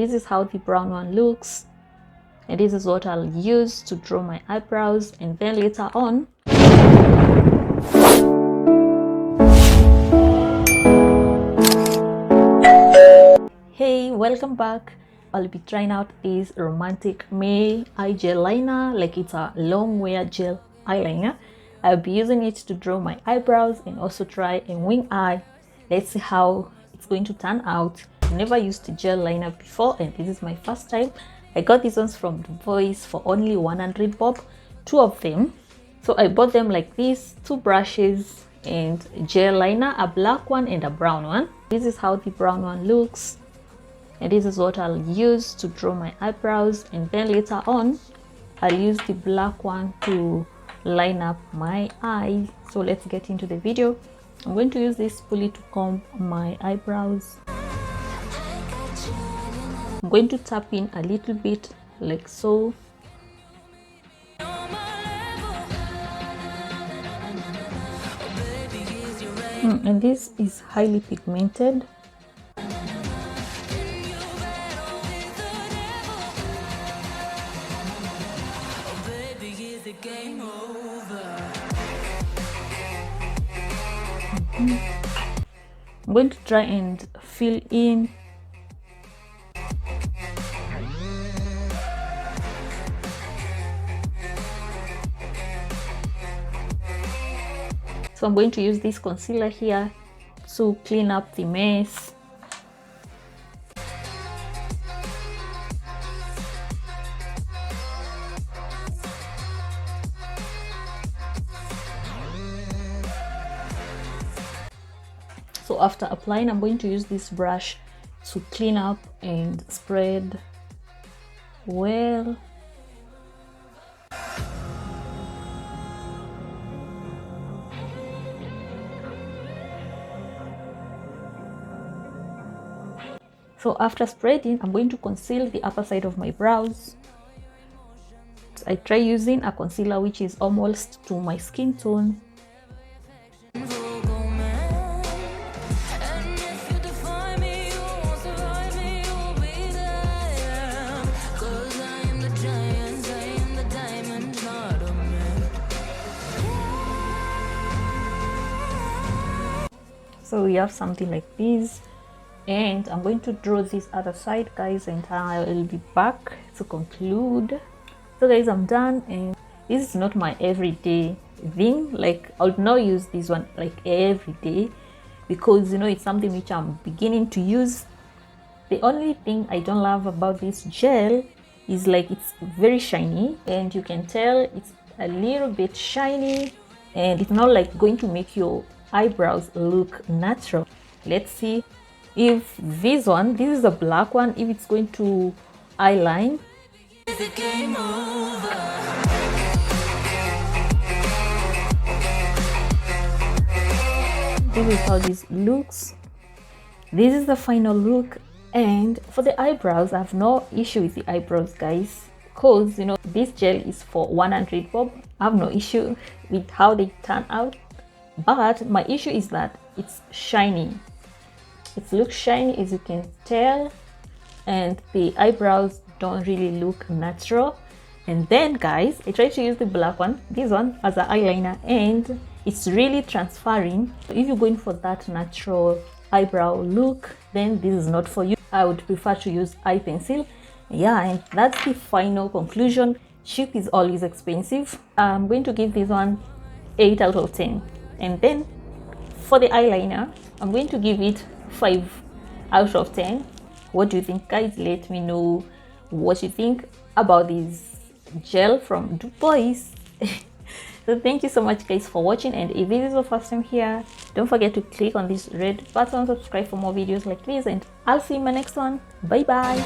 This is how the brown one looks, and this is what I'll use to draw my eyebrows. And then later on, hey, welcome back. I'll be trying out this romantic May eye gel liner, like it's a long wear gel eyeliner. I'll be using it to draw my eyebrows and also try a wing eye. Let's see how it's going to turn out. I've never used a gel liner before, and this is my first time. I got these ones from DUBOIS for only 100 bob, 2 of them. So I bought them like this, 2 brushes and gel liner, a black one and a brown one. This is how the brown one looks, and this is what I'll use to draw my eyebrows. And then later on, I'll use the black one to line up my eye. So let's get into the video. I'm going to use this spoolie to comb my eyebrows. I'm going to tap in a little bit like so. And this is highly pigmented. I'm going to try and fill in. So I'm going to use this concealer here to clean up the mess. So after applying, I'm going to use this brush to clean up and spread well. So after spreading, I'm going to conceal the upper side of my brows. I try using a concealer which is almost to my skin tone. So we have something like this, and I'm going to draw this other side, guys, and I will be back to conclude. So guys, I'm done, and this is not my everyday thing. Like, I would not use this one like every day because, you know, it's something which I'm beginning to use. The only thing I don't love about this gel is like it's very shiny, and you can tell it's a little bit shiny, and it's not like going to make your eyebrows look natural. Let's see if this one, this is a black one, if it's going to eyeline. This is how this looks. This is the final look. And for the eyebrows, I have no issue with the eyebrows, guys, because, you know, this gel is for 100 bob. I have no issue with how they turn out, but my issue is that it's shiny. It looks shiny, as you can tell, and the eyebrows don't really look natural. And then, guys, I tried to use the black one, this one, as an eyeliner, and it's really transferring. If you're going for that natural eyebrow look, then this is not for you. I would prefer to use eye pencil. Yeah, and that's the final conclusion. Cheap is always expensive. I'm going to give this one 8 out of 10. And then for the eyeliner, I'm going to give it 5 out of 10. What do you think, guys? Let me know what you think about this gel from DUBOIS. So thank you so much, guys, for watching, and if this is your first time here, don't forget to click on this red button, subscribe for more videos like this, and I'll see you in my next one. Bye bye.